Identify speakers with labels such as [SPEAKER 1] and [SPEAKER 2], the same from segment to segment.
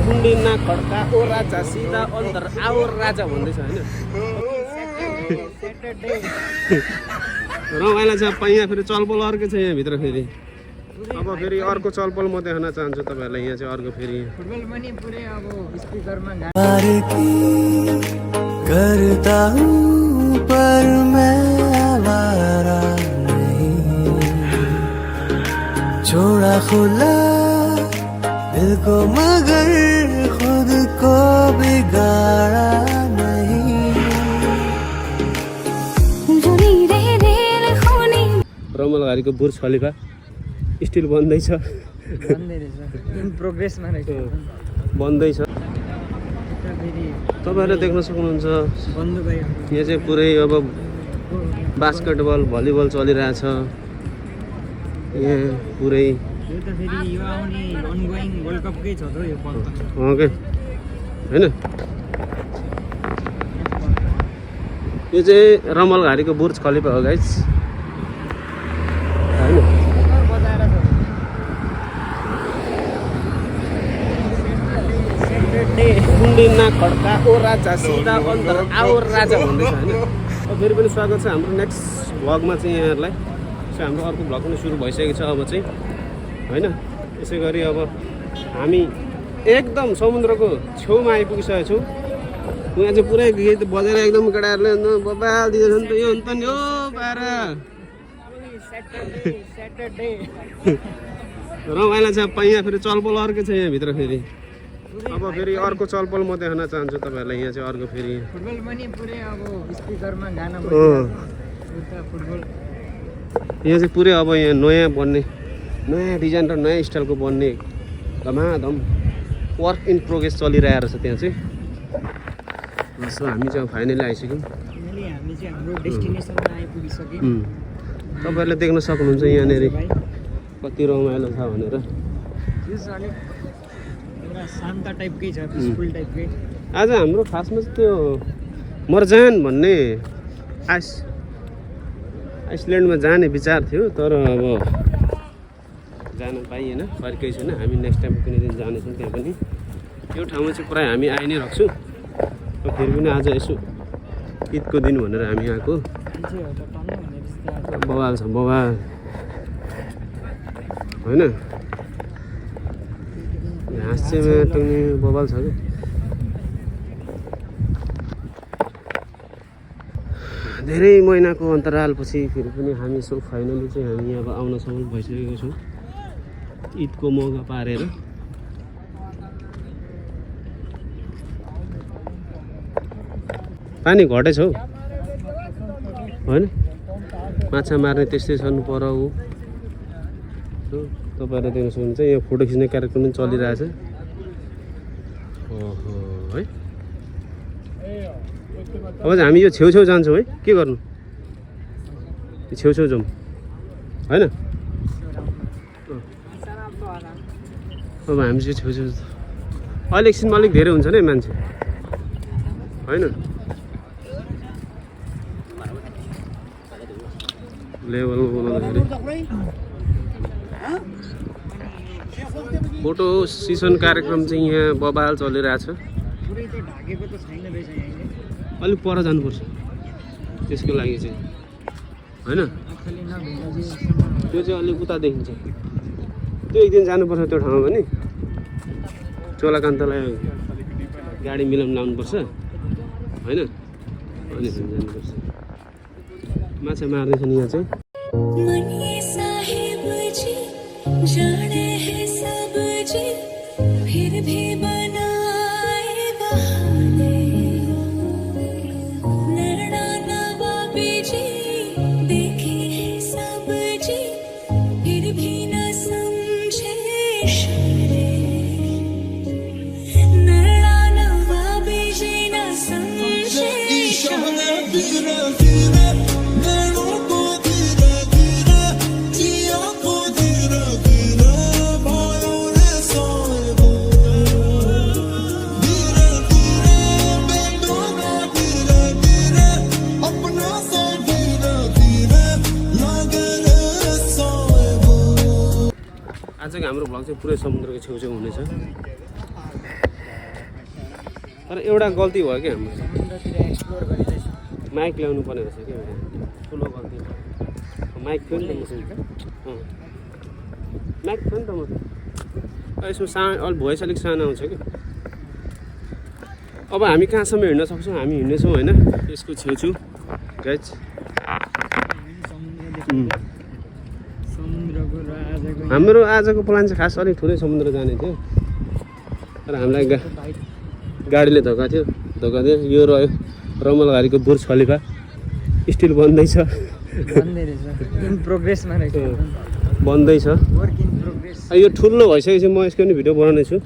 [SPEAKER 1] कुण्डी ना खड्का ओ राजा सिधा अन्तर आओ राजा भन्दैछ होइन रमाइलो छ यहाँ फेरि चलपल अर्कै छ यहाँभित्र फेरि अब फेरि अर्को चलपल म देखाउन चाहन्छु तपाईँहरूलाई यहाँ चाहिँ अर्को फेरि
[SPEAKER 2] फुटबल पनि पुरै अब स्पिकरमा
[SPEAKER 3] करता हूँ पर मैं आवारा नहीं छोड़ा खुला दिल को मगर खुद को बिगाड़ा नहीं
[SPEAKER 1] रमलघारीको बुर्ज खलिफा स्टिल बन्दैछ
[SPEAKER 2] इन प्रोग्रेसमा रहेछ
[SPEAKER 1] बन्दैछ तपाईँहरूले देख्न सक्नुहुन्छ यहाँ चाहिँ पुरै अब बास्केटबल भलिबल चलिरहेछ यहाँ पुरै
[SPEAKER 2] यो त फेरि यो आउने अनगोइङ वर्ल्ड कपकै छ त यो बल त
[SPEAKER 1] ओके हैन यो चाहिँ रमलघारीको बुर्ज खलिफा हो गाइस हैन कुण्डी ना खड्का ओ राजा सिधा अन्तर आओ राजा भन्दैछ होइन फेरि पनि स्वागत छ हाम्रो नेक्स्ट भ्लगमा चाहिँ यहाँहरूलाई सो हाम्रो अर्को भ्लग पनि सुरु भइसकेको छ अब चाहिँ होइन यसै गरी अब हामी एकदम समुद्रको छेउमा आइपुगिसकेको छौँ यहाँ चाहिँ पुरै गीत बजेर एकदम केटाहरूले बबाल दिँदैछ नि त यो अन्त नि हो पाएर रमाइलो छ यहाँ फेरि चलपल अर्कै छ यहाँभित्र फेरि अब फेरि अर्को चलपल म देखाउन चाहन्छु तपाईँहरूलाई यहाँ चाहिँ अर्को फेरि
[SPEAKER 2] फुटबल पनि पुरै अब स्पिकरमा गाना फुटबल
[SPEAKER 1] यहाँ चाहिँ पुरै अब यहाँ नयाँ बन्ने नयाँ डिजाइन र नयाँ स्टाइलको बन्ने धमाधम वर्क इन प्रोग्रेस चलिरहेको रहेछ त्यहाँ चाहिँ सो हामी चाहिँ फाइनली आइसक्यौँ
[SPEAKER 2] हामी चाहिँ हाम्रो डेस्टिनेसनमा आइपुगिसक्यौँ
[SPEAKER 1] तपाईँहरूले देख्न सक्नुहुन्छ यहाँनिर कति रमाइलो छ भनेर
[SPEAKER 2] यो चाहिँ अलिक एउटा शान्त टाइपकै छ पिसफुल टाइपकै
[SPEAKER 1] आज हाम्रो खासमा चाहिँ त्यो मर्जान भन्ने आइसल्यान्डमा जाने विचार थियो तर अब जान पाइएन फर्कै छैन हामी नेक्स्ट टाइम कुनै दिन जानेछौँ त्यहाँ पनि यो ठाउँमा चाहिँ प्रायः हामी आइ नै राख्छु फेरि पनि आज यसो ईदको दिन भनेर हामी आएको बवाल छ बवाल होइन हाँस्यमा टङ्ने बवाल छ कि धेरै महिनाको अन्तरालपछि फेरि पनि हामी सो फाइनली चाहिँ हामी अब आउन सफल भइसकेको छौँ ईदको मौका पारेर पानी घटेछ हौ होइन माछा मार्ने त्यस्तै छन् पर ऊ तपाईँहरूले देख्न सक्नुहुन्छ यहाँ फोटो खिच्ने कार्यक्रम पनि चलिरहेछ है अब चाहिँ हामी यो छेउछेउ जान्छौँ है के गर्नु यो छेउछेउ जाउँ होइन अब हामी चाहिँ छेउछेउ अहिले एकछिनमा अलिक धेरै हुन्छ नि मान्छे होइन लेभल बनाउँदाखेरि फोटो सेसन कार्यक्रम चाहिँ यहाँ बबाल चलिरहेछ अलिक पर जानुपर्छ त्यसको लागि चाहिँ होइन त्यो चाहिँ अलिक उता देखिन्छ त्यो एक दिन जानुपर्छ त्यो ठाउँमा पनि चोलाकान्तलाई गाडी मिलाउनु लाउनुपर्छ होइन अनि जानुपर्छ माछा मार्दैछन् यहाँ चाहिँ आजको हाम्रो भ्लग चाहिँ पुरै समुद्रको छेउछेउ हुनेछ तर एउटा गल्ती भयो क्या हाम्रो
[SPEAKER 2] समुद्रतिर एक्सप्लोर गरिँदैछ
[SPEAKER 1] माइक ल्याउनु पर्ने रहेछ क्या एउटा ठुलो गल्ती भयो माइक थियो नि त मसँग माइक थियो नि त म यसमा अलि भोइस अलिक सानो आउँछ कि अब हामी कहाँसम्म हिँड्न सक्छौँ हामी हिँड्नेछौँ होइन यसको छेउछु गाइज
[SPEAKER 2] समुद्रको र आजको
[SPEAKER 1] हाम्रो आजको प्लान चाहिँ खास अलिक ठुलै समुद्र जाने थियो तर हामीलाई गाडीले धोका दियो यो रह्यो रमल घारीको बुर्ज खलिफा स्टिल बन्दैछ
[SPEAKER 2] भन्दै रहेछ इन प्रोग्रेसमा रहेछ
[SPEAKER 1] बन्दैछ
[SPEAKER 2] वर्क इन प्रोग्रेस
[SPEAKER 1] यो ठुलो भइसकेपछि म यसको पनि भिडियो बनाउने छु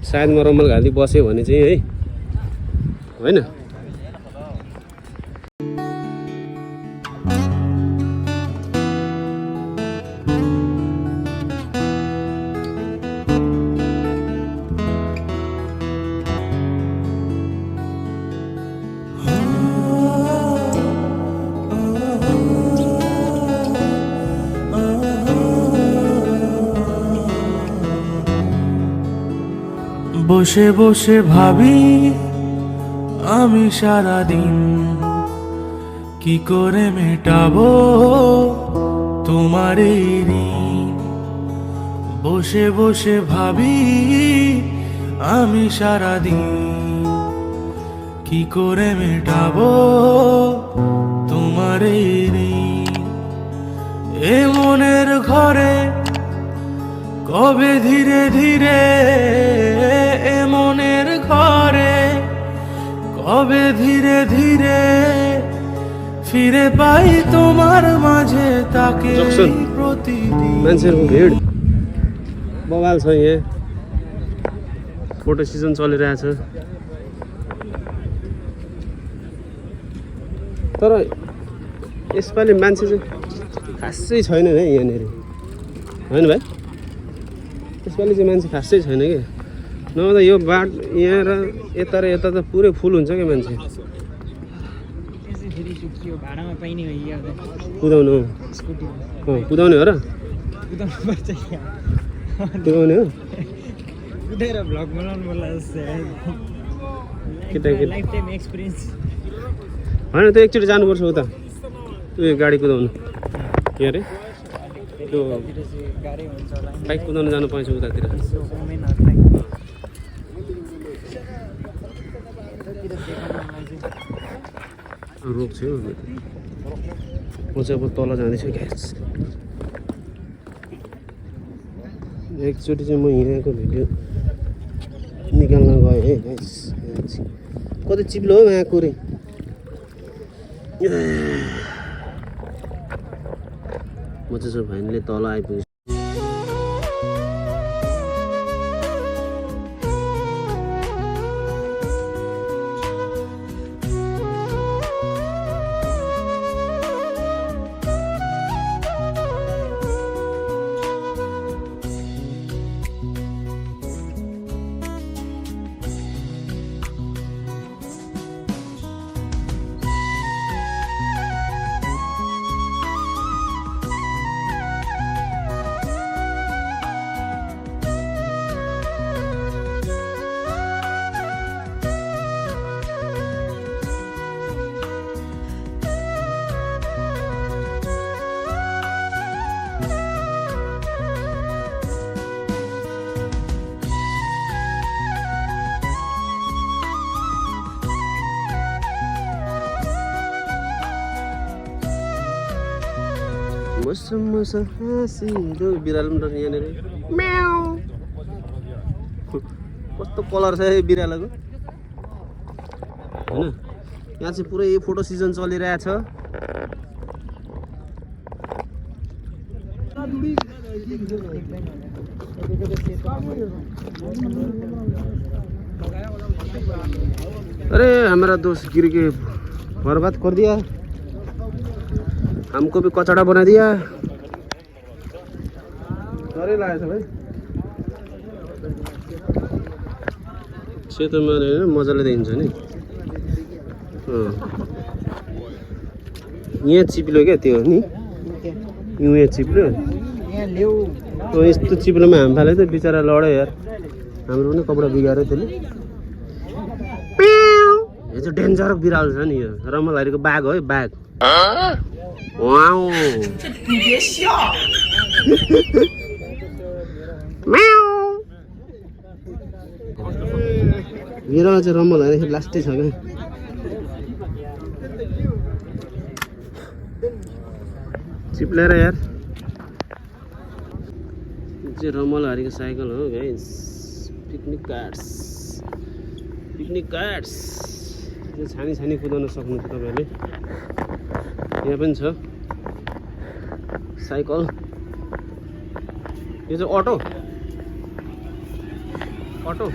[SPEAKER 1] सायद म रमल घारी बसेँ भने चाहिँ है होइन
[SPEAKER 3] বসে বসে ভাবি আমি সারাদিন কি করে মেটাবো তোমার এই ঋণ বসে বসে ভাবি আমি সারাদিন কি করে মেটাবো তোমার এই ঋণ এ মনের ঘরে কবে ধীরে ধীরে এ মনের ঘরে কবে ধীরে ধীরে ফিরে পাই তোমার মাঝে তাকে
[SPEAKER 1] जक्सन।
[SPEAKER 3] প্রতিদিন
[SPEAKER 1] मान्छेहरूको भिड बवाल छ यहाँ फोटो सिजन चलिरहेछ तर यसपालि मान्छे चाहिँ खासै छैन है यहाँनिर होइन भाइ यसपालि चाहिँ मान्छे खासै छैन कि नभए यो बाट यहाँ र यता त पुरै फुल हुन्छ क्या मान्छे
[SPEAKER 2] त्यसै फेरि सुकियो भाडामा पाइने हो यहाँ
[SPEAKER 1] कुदाउनु हो
[SPEAKER 2] स्कुटीमा
[SPEAKER 1] कुदाउने हो र
[SPEAKER 2] कुदाउनु पर्छ यहाँ
[SPEAKER 1] कुदाउने हो
[SPEAKER 2] कुदेर भ्लग बनाउनु पर्ला जस्तो
[SPEAKER 1] केटा
[SPEAKER 2] लाइफ टाइम एक्सपिरियन्स
[SPEAKER 1] होइन त एकचोटि जानुपर्छ उता उयो गाडी कुदाउनु के अरे त्यो
[SPEAKER 2] गाह्रै हुन्छ होला
[SPEAKER 1] बाइक कुदाउनु जानु पाइन्छ उतातिर
[SPEAKER 2] वुमेनहरूलाई
[SPEAKER 1] रोक्छु म चाहिँ अब तल जाँदैछु ग्यास एकचोटि चाहिँ म यहाँको भिडियो निकाल्न गएँ है ग्यास कति चिप्लो हो यहाँ कुरे म चाहिँ फाइनली तल आइपुगेँ मौसम हाँसिलो बिरालो पनि रहेछ यहाँनिर म्याउ कस्तो कलर छ है बिरालोको होइन यहाँ चाहिँ पुरै फोटो सिजन चलिरहेछ अरे हमारा दोस्त गिर के बर्बाद कर दिया हमको भी कचड़ा बना दिया डरै लागेको छ भाइ सेतोमा होइन मजाले देखिन्छ नि यहाँ चिप्लो क्या त्यो नि यहाँ चिप्लो
[SPEAKER 2] यहाँ ल्याउ
[SPEAKER 1] यस्तो चिप्लोमा हाम फाले त बिचरा लड्यो यार हाम्रो पनि कपडा बिगाऱ्यो त्यसले यो चाहिँ डेन्जर बिरालो छ नि यो रमलहरीको बाघ हो बाघ वाउ बिरालो चाहिँ रमलहरी लास्टै छ क्या चिप्लेर यार यो चाहिँ रमलहरीको साइकल हो गाइस पिकनिक कार्ड्स यो छानी छानी कुदाउन सक्नुहुन्छ तपाईँहरूले यहाँ पनि छ साइकल यो चाहिँ अटो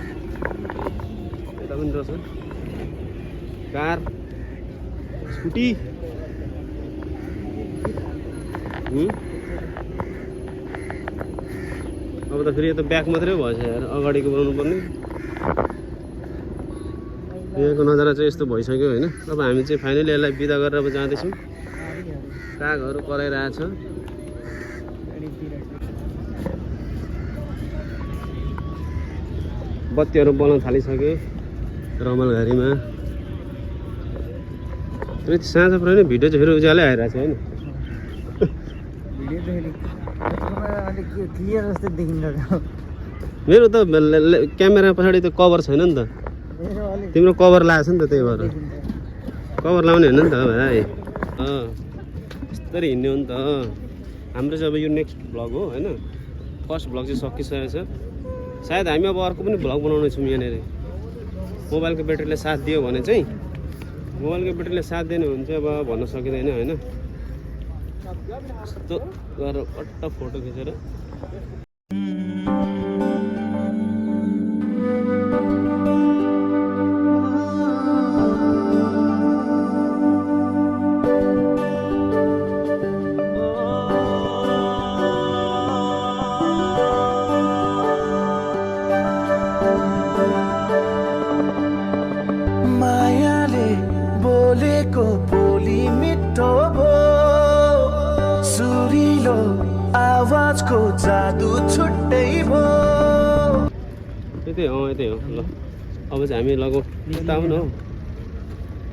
[SPEAKER 1] यता पनि रहेछ कार स्कुटी अब त फेरि यो त ब्याक मात्रै भएछ यार अगाडिको बनाउनु पर्ने यहाँको नजारा चाहिँ यस्तो भइसक्यो होइन अब हामी चाहिँ फाइनली यसलाई बिदा गरेर अब जाँदैछौँ कागहरू कराइरहेछ बत्तीहरू बल्न थालिसके रमलघारीमा यति साँझ पुरै नै भिडियो चाहिँ फेरि उज्यालै आइरहेको छ होइन मेरो त क्यामेरा पछाडि त कभर छैन नि त तिम्रो कभर लगाएको छ नि त त्यही भएर कभर लाउने होइन नि त भाइ यस्तरी हिँड्ने हो नि त हाम्रो चाहिँ अब यो नेक्स्ट भ्लग हो होइन फर्स्ट भ्लग चाहिँ सकिसकेको छ सायद हामी अब अर्को पनि भ्लग बनाउने छौँ यहाँनिर मोबाइलको ब्याट्रीले साथ दियो भने चाहिँ मोबाइलको ब्याट्रीले साथ दिएन भने चाहिँ अब भन्न सकिँदैन होइन यस्तो गरेर पट्ट फोटो खिचेर
[SPEAKER 3] मायाले बोलेको बोली मिठो भो सुरिलो आवाजको जादु छुट्टै भो
[SPEAKER 1] यतै हो ल अब चाहिँ हामी लगभग यता आउनु हौ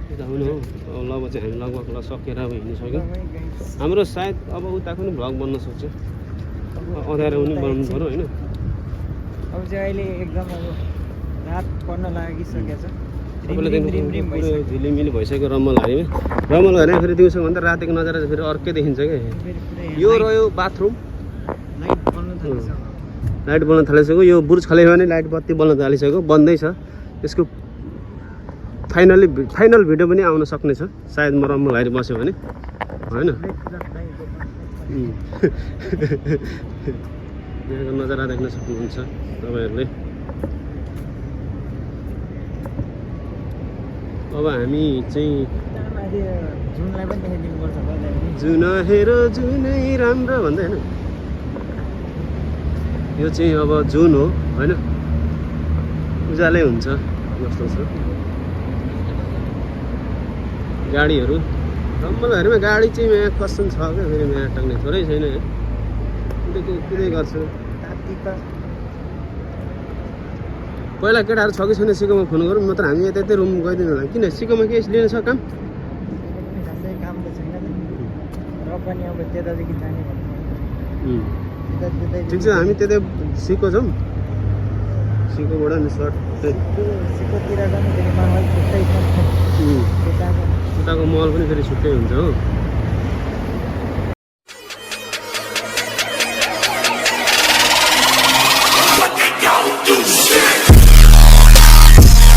[SPEAKER 1] यता आउनु हौ अब अब चाहिँ हामी लगभग ल सकेर अब हिँडिसक्यो हाम्रो सायद अब उताको पनि भ्लग बन्न सक्छ अँध्यारो पनि बनाउनु पऱ्यो होइन
[SPEAKER 2] अब चाहिँ अहिले एकदम अब रात पर्न लागिसकेको छ
[SPEAKER 1] झिलिमिली भइसक्यो रमलहरीमा फेरि दिउँसो भन्दा रातिको नजारा चाहिँ फेरि अर्कै देखिन्छ क्या यो रह्यो बाथरुम लाइट बल्न थालिसक्यो यो बुर्ज खलिफा नै लाइट बत्ती बल्न थालिसक्यो बन्दैछ यसको फाइनल भिडियो पनि आउन सक्ने छ सायद म रमलहरी बस्यो भने होइन यहाँको नजारा देख्न सक्नुहुन्छ तपाईँहरूले अब हामी चाहिँ
[SPEAKER 2] जुनलाई पनि देखाइदिनुपर्छ
[SPEAKER 1] जुन हेर जुनै राम्रो भन्दै होइन यो चाहिँ अब जुन हो होइन उज्यालै हुन्छ जस्तो छ गाडीहरू रमलहरीमा गाडी चाहिँ यहाँ कस्तो छ क्या फेरि यहाँ टाङ्ने थोरै छैन कुदै गर्छ पहिला केटाहरू छ कि छैन सिकोमा फोन गरौँ नत्र हामी यतै रुम गइदिनु होला किन सिकोमा के लिनु छ काम
[SPEAKER 2] काम त छैन र पनि अब त्यतादेखि जाने
[SPEAKER 1] ठिक छ हामी त्यतै सिको जाउँ सिकोबाट नि सर्ट
[SPEAKER 2] सिकोतिर जानु फेरि माहौल छुट्टै छ
[SPEAKER 1] उताको महल पनि फेरि छुट्टै हुन्छ हो